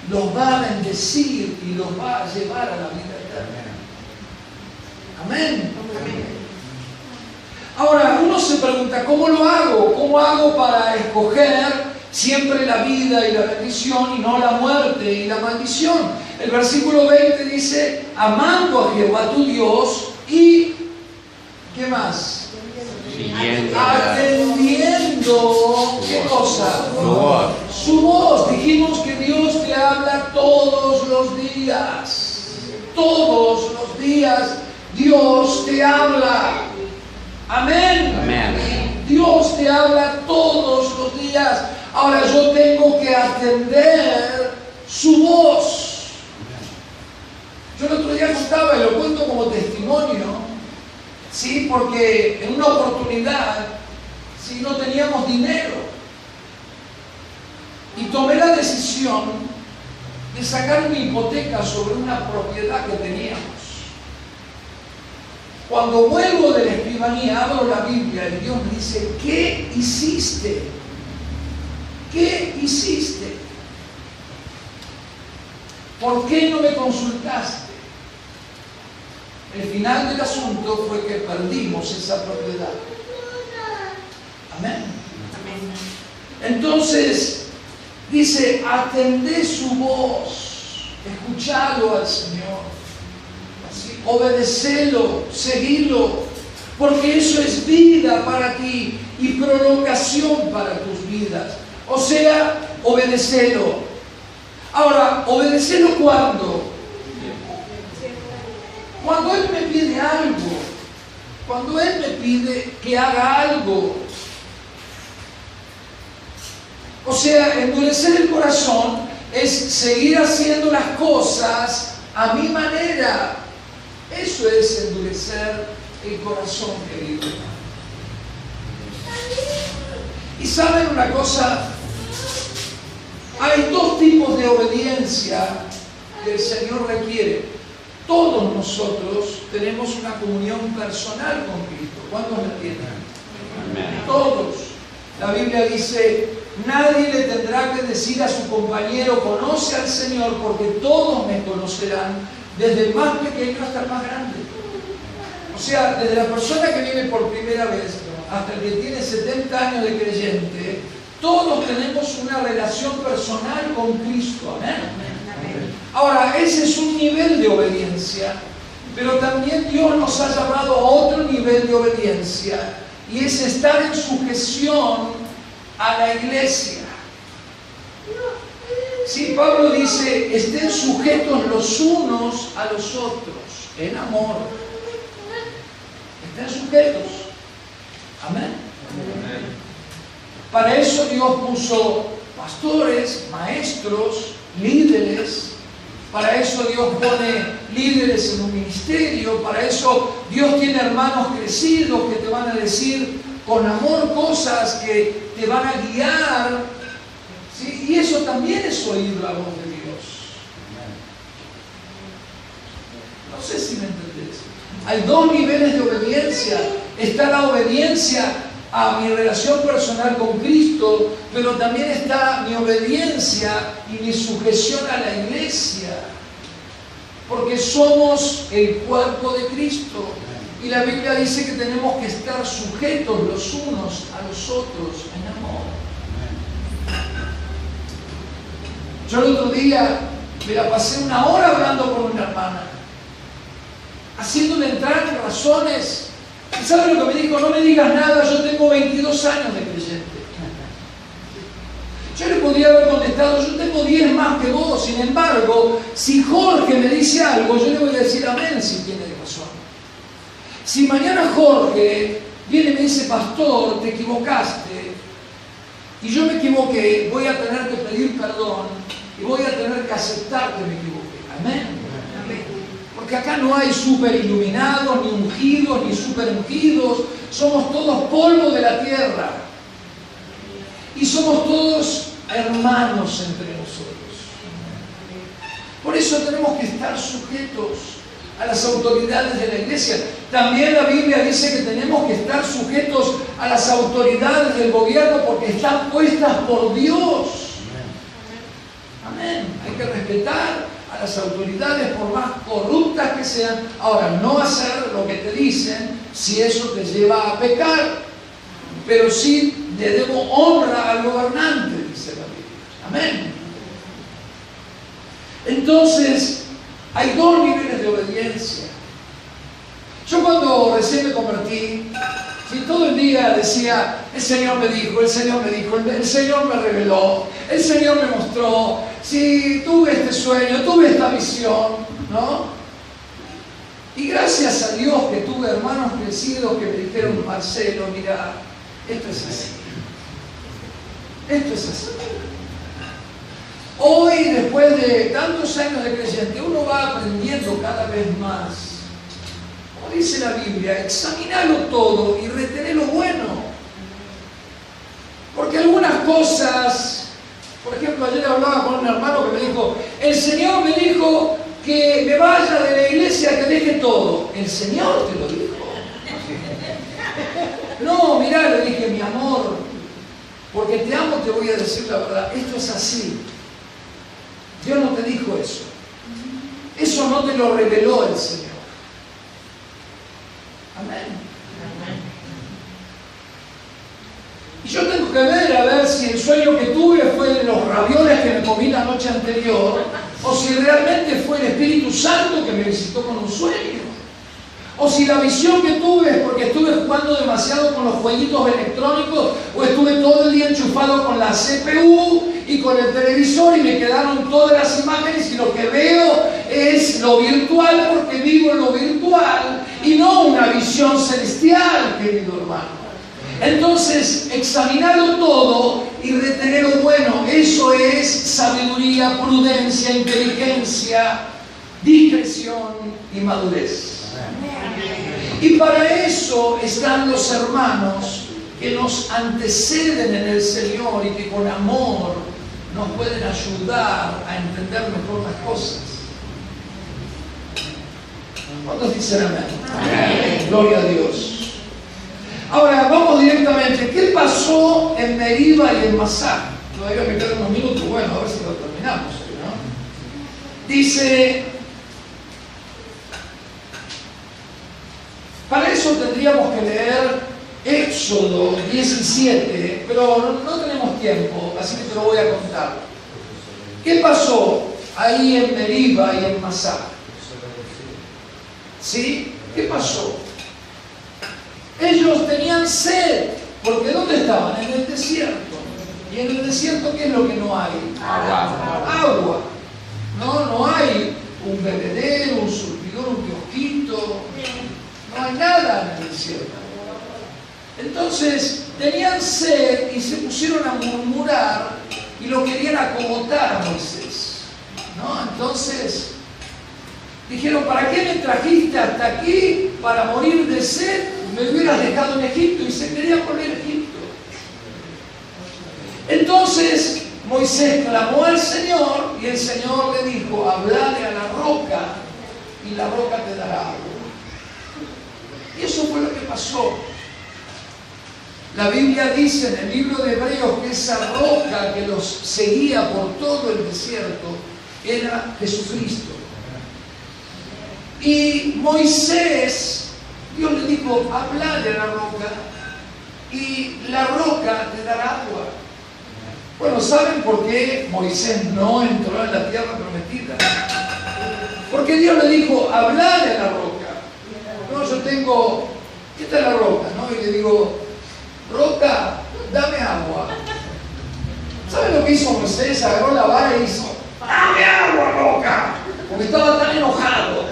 los va a bendecir y los va a llevar a la vida eterna. Amén. Ahora, uno se pregunta, ¿cómo lo hago? ¿Cómo hago para escoger siempre la vida y la bendición y no la muerte y la maldición? El versículo 20 dice, amando a Jehová tu Dios y, ¿qué más? Atendiendo, ¿qué cosa? Su voz. Su voz. Dijimos que Dios te habla todos los días. Todos los días Dios te habla. Amén. Amén. Dios te habla todos los días. Ahora yo tengo que atender su voz. Yo el otro día contaba, y lo cuento como testimonio, ¿sí? Porque en una oportunidad, ¿sí? No teníamos dinero. Y tomé la decisión de sacar una hipoteca sobre una propiedad que teníamos. Cuando vuelvo de la escribanía, abro la Biblia y Dios me dice, ¿qué hiciste? ¿Qué hiciste? ¿Por qué no me consultaste? El final del asunto fue que perdimos esa propiedad. Amén. Entonces, dice, atendé su voz, escuchalo al Señor. Obedecelo, seguilo, porque eso es vida para ti y prolongación para tus vidas. O sea, obedecelo. Ahora, obedecelo ¿cuándo? Cuando Él me pide algo, cuando Él me pide que haga algo. O sea, endurecer el corazón es seguir haciendo las cosas a mi manera. Eso es endurecer el corazón, querido. Y saben una cosa, hay dos tipos de obediencia que el Señor requiere. Todos nosotros tenemos una comunión personal con Cristo. ¿Cuántos la tienen? Amén. Todos. La Biblia dice, nadie le tendrá que decir a su compañero, conoce al Señor, porque todos me conocerán, desde el más pequeño hasta el más grande. O sea, desde la persona que vive por primera vez hasta el que tiene 70 años de creyente, todos tenemos una relación personal con Cristo. Amén. Ahora, ese es un nivel de obediencia, pero también Dios nos ha llamado a otro nivel de obediencia, y es estar en sujeción a la iglesia. Sí, Pablo dice, estén sujetos los unos a los otros, en amor. Estén sujetos. Amén. Para eso Dios puso pastores, maestros, líderes. Para eso Dios pone líderes en un ministerio. Para eso Dios tiene hermanos crecidos que te van a decir con amor cosas que te van a guiar. ¿Sí? Y eso también es oír la voz de Dios. No sé si me entendés. Hay dos niveles de obediencia. Está la obediencia a mi relación personal con Cristo, pero también está mi obediencia y mi sujeción a la iglesia. Porque somos el cuerpo de Cristo. Y la Biblia dice que tenemos que estar sujetos los unos a los otros en amor. Yo el otro día me la pasé una hora hablando con una hermana, haciéndole entrar en razones. ¿Y sabe lo que me dijo? No me digas nada, yo tengo 22 años de creyente. Yo le podría haber contestado, yo tengo 10 más que vos. Sin embargo, si Jorge me dice algo, yo le voy a decir amén si tiene razón. Si mañana Jorge viene y me dice, pastor, te equivocaste, y yo me equivoqué, voy a tener que pedir perdón y voy a tener que aceptar que me equivoqué. Amén. Amén. Porque acá no hay súper iluminados, ni ungidos, ni súper ungidos. Somos todos polvo de la tierra. Y somos todos hermanos entre nosotros. Por eso tenemos que estar sujetos a las autoridades de la iglesia. También la Biblia dice que tenemos que estar sujetos a las autoridades del gobierno porque están puestas por Dios. Amén. Hay que respetar a las autoridades por más corruptas que sean. Ahora, no hacer lo que te dicen si eso te lleva a pecar, pero sí le debo honra al gobernante, dice la Biblia. Amén. Entonces, hay dos niveles de obediencia. Yo cuando recién me convertí, todo el día decía, el Señor me dijo, el Señor me dijo, el Señor me reveló, el Señor me mostró, sí, tuve este sueño, tuve esta visión, ¿no? Y gracias a Dios que tuve hermanos crecidos que me dijeron, Marcelo, mira, esto es así. Esto es así. Hoy, después de tantos años de creyente, uno va aprendiendo cada vez más. Como dice la Biblia, examinalo todo y retener lo bueno. Porque algunas cosas, por ejemplo, ayer hablaba con un hermano que me dijo, el Señor me dijo que me vaya de la iglesia, que deje todo. ¿El Señor te lo dijo? No, mirá, le dije, mi amor, porque te amo, te voy a decir la verdad, esto es así. Dios no te dijo eso. Eso no te lo reveló el Señor. Amén. Y yo tengo que ver a ver si el sueño que tuve fue de los ravioles que me comí la noche anterior, o si realmente fue el Espíritu Santo que me visitó con un sueño. O si la visión que tuve es porque estuve jugando demasiado con los jueguitos electrónicos, o estuve todo el día enchufado con la CPU y con el televisor y me quedaron todas las imágenes y lo que veo es lo virtual porque vivo en lo virtual y no una visión celestial, querido hermano. Entonces, examinarlo todo y retener lo bueno, eso es sabiduría, prudencia, inteligencia, discreción y madurez. Y para eso están los hermanos que nos anteceden en el Señor y que con amor nos pueden ayudar a entender mejor las cosas. ¿Cuántos dicen amén? Amén. Gloria a Dios. Ahora vamos directamente. ¿Qué pasó en Meriba y en Masá? Todavía me quedan unos minutos. Bueno, a ver si lo terminamos, ¿no? Dice... Para eso tendríamos que leer Éxodo 17, pero no tenemos tiempo, así que te lo voy a contar. ¿Qué pasó ahí en Meriba y en Masá? ¿Sí? ¿Qué pasó? Ellos tenían sed, porque ¿dónde estaban? En el desierto. ¿Y en el desierto qué es lo que no hay? Agua. No hay un bebedero, un surtidor, un kiosquito. No hay nada en el desierto. Entonces tenían sed y se pusieron a murmurar y lo querían acogotar a Moisés, ¿no? Entonces dijeron, ¿para qué me trajiste hasta aquí? Para morir de sed, me hubieras dejado en Egipto. Y se querían volver a Egipto. Entonces Moisés clamó al Señor y el Señor le dijo, hablale a la roca y la roca te dará agua. Y eso fue lo que pasó. La Biblia dice en el libro de Hebreos que esa roca que los seguía por todo el desierto era Jesucristo. Y Moisés, Dios le dijo, hablale a la roca y la roca te dará agua. Bueno, ¿saben por qué Moisés no entró en la tierra prometida? Porque Dios le dijo, hablale a la roca. No, yo tengo, esta es la roca, ¿no? Y le digo, roca, dame agua. ¿Saben lo que hizo Moisés? Agarró la vara y hizo, dame agua, roca. Porque estaba tan enojado.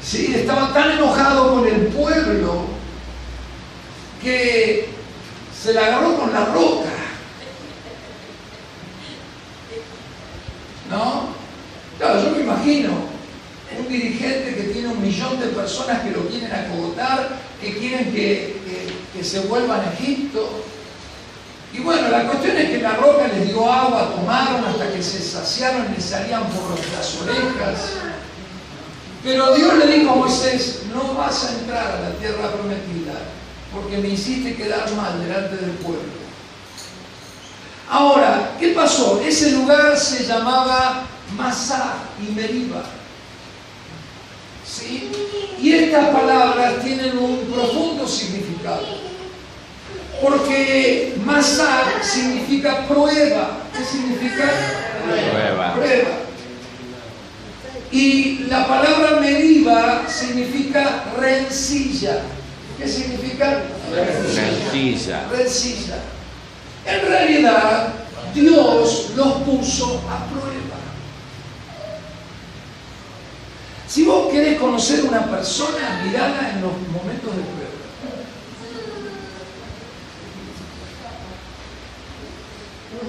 Sí, estaba tan enojado con el pueblo que se la agarró con la roca. ¿No? Claro, yo me imagino un dirigente que tiene 1 millón de personas que lo quieren acogotar, que quieren que se vuelvan a Egipto. Y bueno, la cuestión es que la roca les dio agua, tomaron hasta que se saciaron y les salían por las orejas. Pero Dios le dijo a Moisés, no vas a entrar a la tierra prometida, porque me hiciste quedar mal delante del pueblo. Ahora, ¿qué pasó? Ese lugar se llamaba Masá y Meriba. ¿Sí? Y estas palabras tienen un profundo significado. Porque Masá significa prueba. ¿Qué significa? Prueba. Prueba. Y la palabra Meriba significa rencilla. ¿Qué significa? Rencilla. Rencilla. En realidad, Dios los puso a prueba. Si vos querés conocer a una persona, mirala en los momentos de prueba.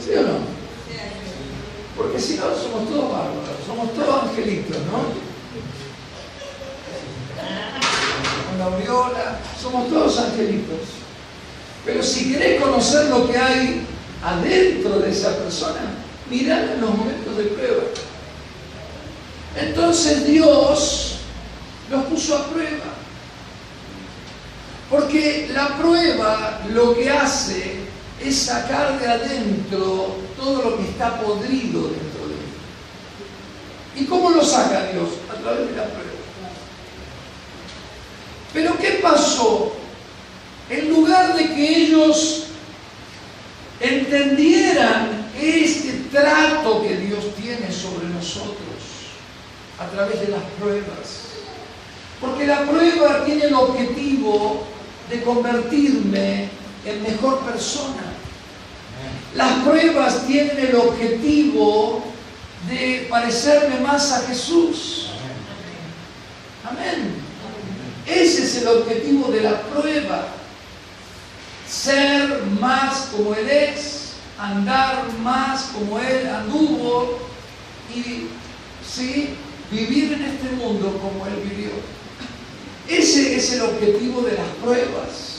¿Sí o no? Porque si no, somos todos bárbaros, somos todos angelitos, ¿no? Con la aureola, somos todos angelitos. Pero si querés conocer lo que hay adentro de esa persona, mirala en los momentos de prueba. Entonces Dios los puso a prueba. Porque la prueba lo que hace es sacar de adentro todo lo que está podrido dentro de él. ¿Y cómo lo saca Dios? A través de la prueba. Pero ¿qué pasó? En lugar de que ellos entendieran este trato que Dios tiene sobre nosotros a través de las pruebas, porque la prueba tiene el objetivo de convertirme en mejor persona. Las pruebas tienen el objetivo de parecerme más a Jesús. Amén. Ese es el objetivo de la prueba. Ser más como Él es, andar más como Él anduvo y ¿sí? Vivir en este mundo como Él vivió. Ese es el objetivo de las pruebas.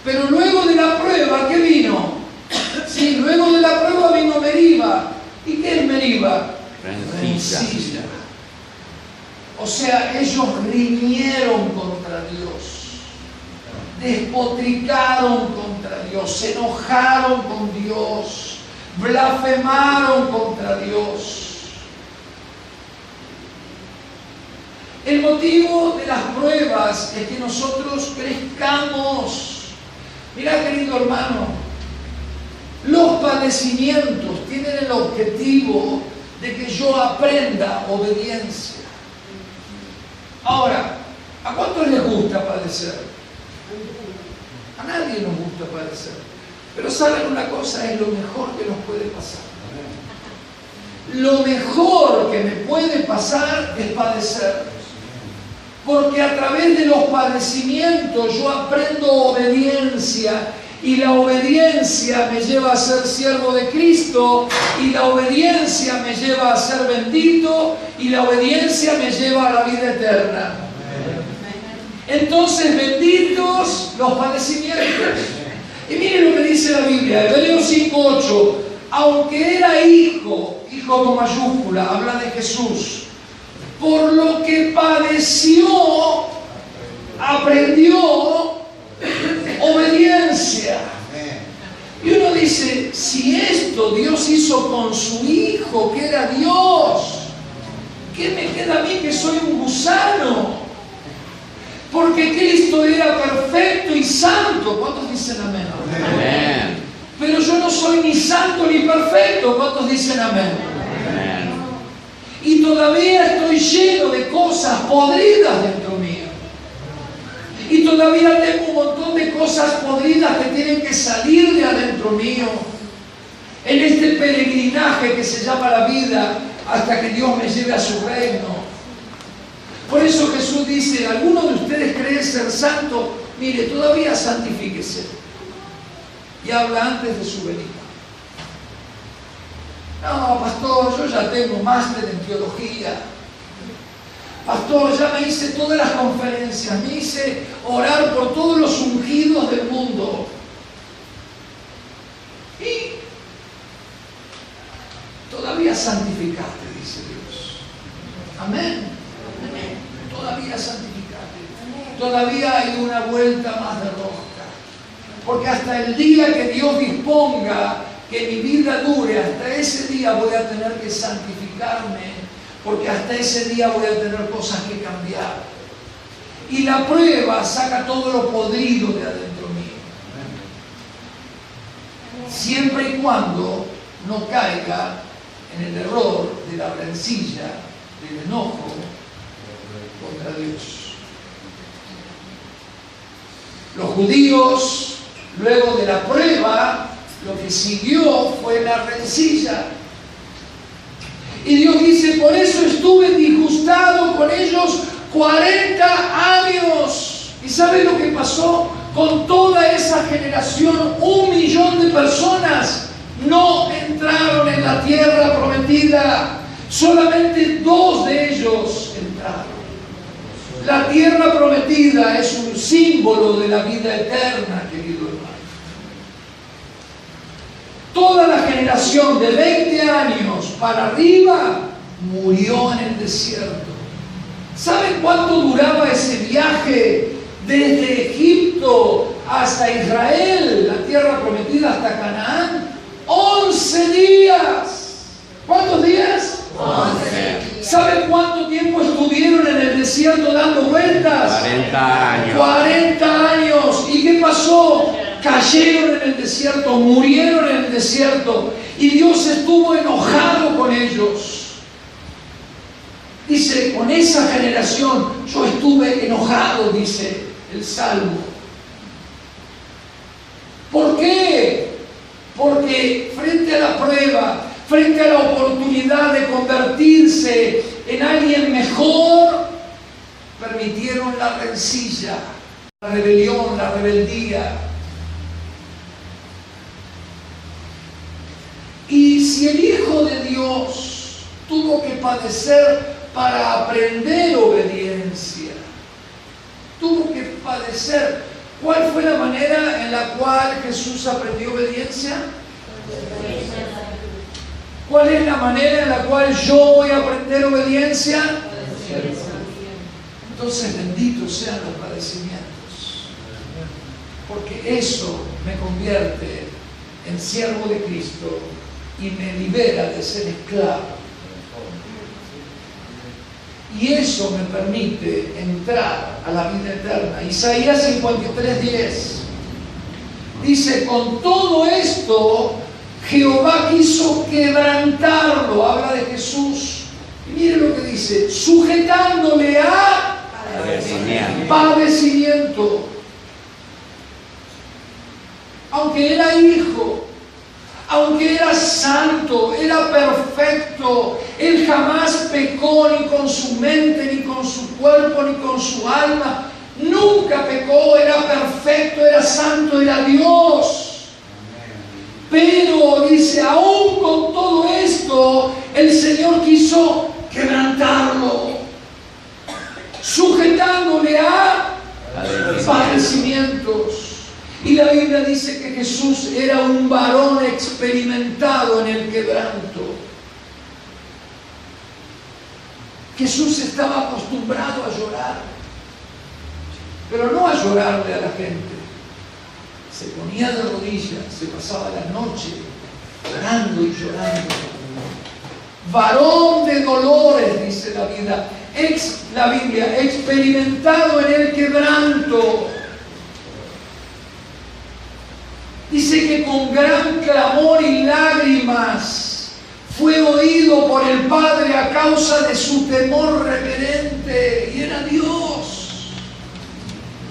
Pero luego de la prueba, ¿qué vino? Sí, luego de la prueba vino Meriba. ¿Y qué es Meriba? Rencilla. O sea, ellos riñeron contra Dios. Despotricaron contra Dios, se enojaron con Dios, blasfemaron contra Dios. El motivo de las pruebas es que nosotros crezcamos. Mira, querido hermano, los padecimientos tienen el objetivo de que yo aprenda obediencia. Ahora, ¿a cuántos les gusta padecer? A nadie nos gusta padecer. Pero ¿saben una cosa? Es lo mejor que nos puede pasar. Lo mejor que me puede pasar es padecer. Porque a través de los padecimientos yo aprendo obediencia. Y la obediencia me lleva a ser siervo de Cristo. Y la obediencia me lleva a ser bendito. Y la obediencia me lleva a la vida eterna. Entonces, benditos los padecimientos. Y miren lo que dice la Biblia, Hebreos 5:8. Aunque era hijo con mayúscula, habla de Jesús, por lo que padeció, aprendió obediencia. Y uno dice, si esto Dios hizo con su hijo, que era Dios, ¿qué me queda a mí que soy un gusano? Porque Cristo era perfecto y santo. ¿Cuántos dicen amén? Amén. Pero yo no soy ni santo ni perfecto. ¿Cuántos dicen amén? Amén. Y todavía estoy lleno de cosas podridas dentro mío. Y todavía tengo un montón de cosas podridas que tienen que salir de adentro mío. En este peregrinaje que se llama la vida hasta que Dios me lleve a su reino. Por eso Jesús dice, ¿alguno de ustedes cree ser santo? Mire, todavía santifíquese. Y habla antes de su venida. No, pastor, yo ya tengo máster en teología. Pastor, ya me hice todas las conferencias, me hice orar por todos los ungidos del mundo. Y todavía santificate, dice Dios. Amén. Todavía santificate. Todavía hay una vuelta más de rosca. Porque hasta el día que Dios disponga que mi vida dure, hasta ese día voy a tener que santificarme, porque hasta ese día voy a tener cosas que cambiar. Y la prueba saca todo lo podrido de adentro mío. Siempre y cuando no caiga en el error de la rencilla, del enojo contra Dios. Los judíos, luego de la prueba, lo que siguió fue la rencilla. Y Dios dice, por eso estuve disgustado con ellos 40 años. ¿Y sabe lo que pasó? Con toda esa generación, 1 millón de personas no entraron en la tierra prometida. Solamente 2 de ellos entraron. La tierra prometida es un símbolo de la vida eterna, querido hermano. Toda la generación de 20 años para arriba murió en el desierto. ¿Saben cuánto duraba ese viaje desde Egipto hasta Israel, la tierra prometida, hasta Canaán? 11 días. ¿Cuántos días? 11. ¿Saben cuánto tiempo estuvieron en el desierto dando vueltas? 40 años. 40 años. ¿Y qué pasó? Cayeron en el desierto, murieron en el desierto. Y Dios estuvo enojado con ellos. Dice, con esa generación yo estuve enojado, dice el Salmo. ¿Por qué? Porque frente a la prueba, frente a la oportunidad de convertirse en alguien mejor, permitieron la rencilla, la rebelión, la rebeldía. Y si el Hijo de Dios tuvo que padecer para aprender obediencia, tuvo que padecer, ¿cuál fue la manera en la cual Jesús aprendió obediencia? ¿Cuál es la manera en la cual yo voy a aprender obediencia? Entonces, benditos sean los padecimientos, porque eso me convierte en siervo de Cristo y me libera de ser esclavo. Y eso me permite entrar a la vida eterna. Isaías 53:10 dice, con todo esto Jehová quiso quebrantarlo. Habla de Jesús. Y mire lo que dice, sujetándole a padecimiento. Aunque era hijo, aunque era santo, era perfecto, él jamás pecó ni con su mente, ni con su cuerpo, ni con su alma. Nunca pecó, era perfecto, era santo, era Dios. Pero dice, aún con todo esto, el Señor quiso quebrantarlo, sujetándole a padecimientos. Y la Biblia dice que Jesús era un varón experimentado en el quebranto. Jesús estaba acostumbrado a llorar, pero no a llorarle a la gente. Se ponía de rodillas, se pasaba la noche llorando y llorando. Varón de dolores, dice la Biblia, experimentado en el quebranto. Dice que con gran clamor y lágrimas fue oído por el Padre a causa de su temor reverente. Y era Dios.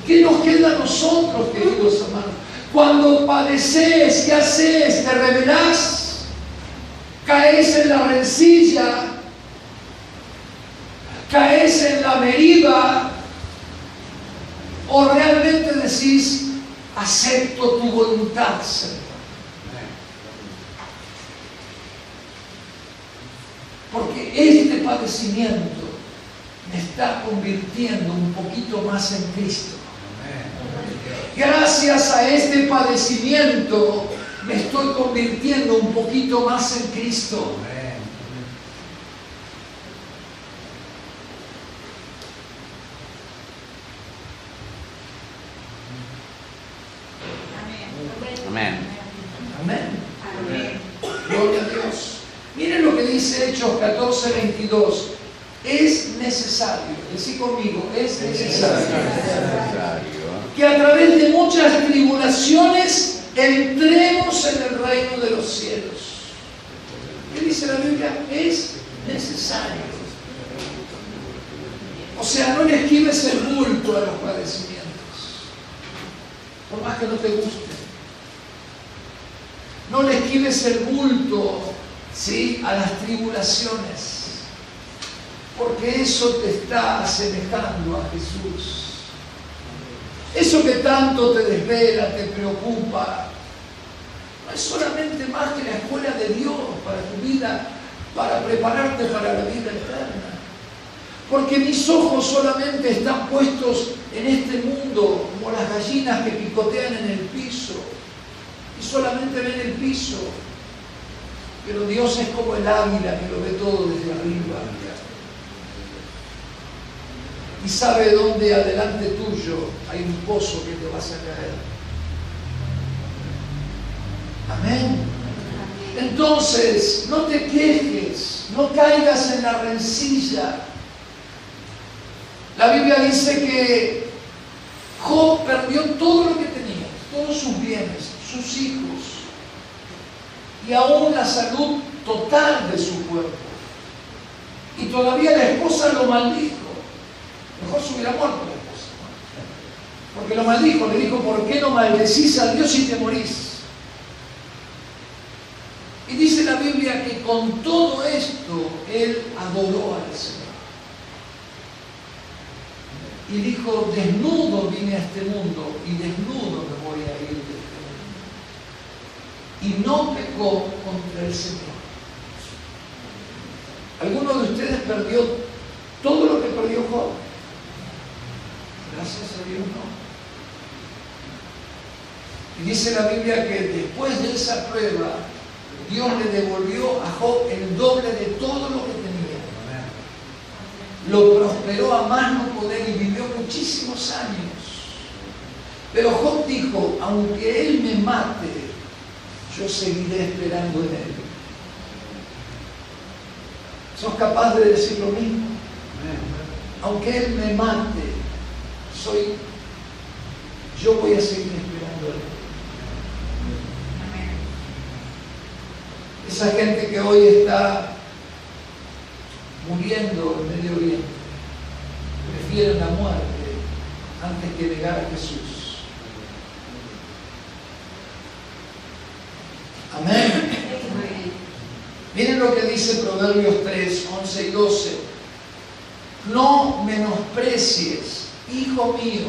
¿Qué nos queda a nosotros, queridos hermanos? Cuando padeces, ¿qué haces? ¿Te rebelás? ¿Caes en la rencilla? ¿Caes en la deriva? ¿O realmente decís, acepto tu voluntad, Señor? Porque este padecimiento me está convirtiendo un poquito más en Cristo. Gracias a este padecimiento me estoy convirtiendo un poquito más en Cristo. Amén. Amén. Gloria a Dios. Miren lo que dice Hechos 14:22. Es necesario, decí conmigo, es necesario que a través de muchas tribulaciones entremos en el reino de los cielos. ¿Qué dice la Biblia? Es necesario. O sea, no le esquives el bulto a los padecimientos, por más que no te guste. No le esquives el bulto, ¿sí?, a las tribulaciones, porque eso te está asemejando a Jesús. Eso que tanto te desvela, te preocupa, no es solamente más que la escuela de Dios para tu vida, para prepararte para la vida eterna. Porque mis ojos solamente están puestos en este mundo, como las gallinas que picotean en el piso, y solamente ven el piso. Pero Dios es como el águila que lo ve todo desde arriba. Y sabe dónde adelante tuyo hay un pozo que te vas a caer. Amén. Entonces, no te quejes, no caigas en la rencilla. La Biblia dice que Job perdió todo lo que tenía, todos sus bienes, sus hijos, y aún la salud total de su cuerpo. Y todavía la esposa lo maldijo. Mejor se hubiera muerto la esposa, ¿no? Porque lo maldijo, le dijo: ¿por qué no maldecís a Dios y te morís? Y dice la Biblia que con todo esto él adoró al Señor. Y dijo: desnudo vine a este mundo y desnudo me voy a ir de este mundo. Y no pecó contra el Señor. ¿Alguno de ustedes perdió todo lo que perdió Job? Gracias a Dios, no. Y dice la Biblia que después de esa prueba, Dios le devolvió a Job el doble de todo lo que tenía. Lo prosperó a más no poder y vivió muchísimos años. Pero Job dijo: aunque él me mate, yo seguiré esperando en él. ¿Sos capaz de decir lo mismo? Aunque él me mate, yo voy a seguir esperando en él. Esa gente que hoy está muriendo en Medio Oriente prefieren la muerte antes que negar a Jesús. Amén. Miren lo que dice Proverbios 3, 11 y 12. No menosprecies, hijo mío.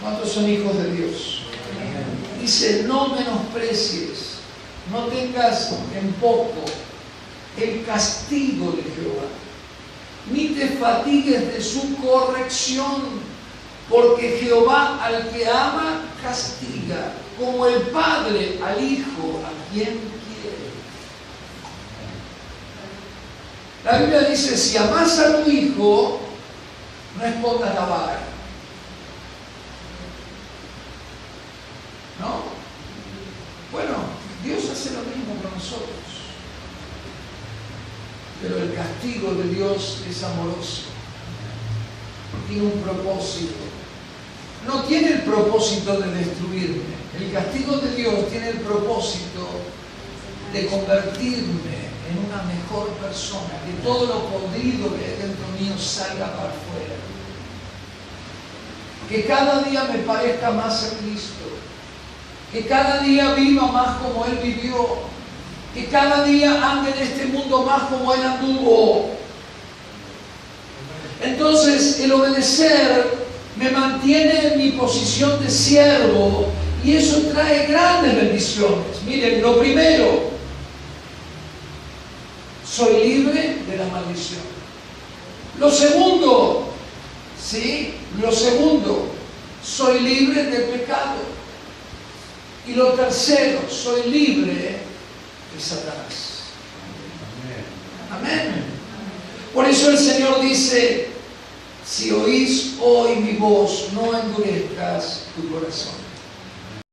¿Cuántos son hijos de Dios? Dice: no menosprecies, no tengas en poco el castigo de Jehová, ni te fatigues de su corrección, porque Jehová al que ama castiga, como el padre al hijo a quien quiere. La Biblia dice: si amas a tu hijo, no escondas la vara. ¿No? Bueno, Dios hace lo mismo con nosotros. Pero el castigo de Dios es amoroso. Tiene un propósito. No tiene el propósito de destruirme. El castigo de Dios tiene el propósito de convertirme en una mejor persona, que todo lo podrido que hay dentro mío salga para afuera. Que cada día me parezca más a Cristo. Que cada día viva más como Él vivió. Que cada día ande en este mundo más como Él anduvo. Entonces, el obedecer me mantiene en mi posición de siervo y eso trae grandes bendiciones. Miren, lo primero, soy libre de la maldición. Lo segundo, ¿sí? Lo segundo, soy libre del pecado. Y lo tercero, soy libre de Satanás. Amén. Por eso el Señor dice: si oís hoy mi voz, no endurezcas tu corazón.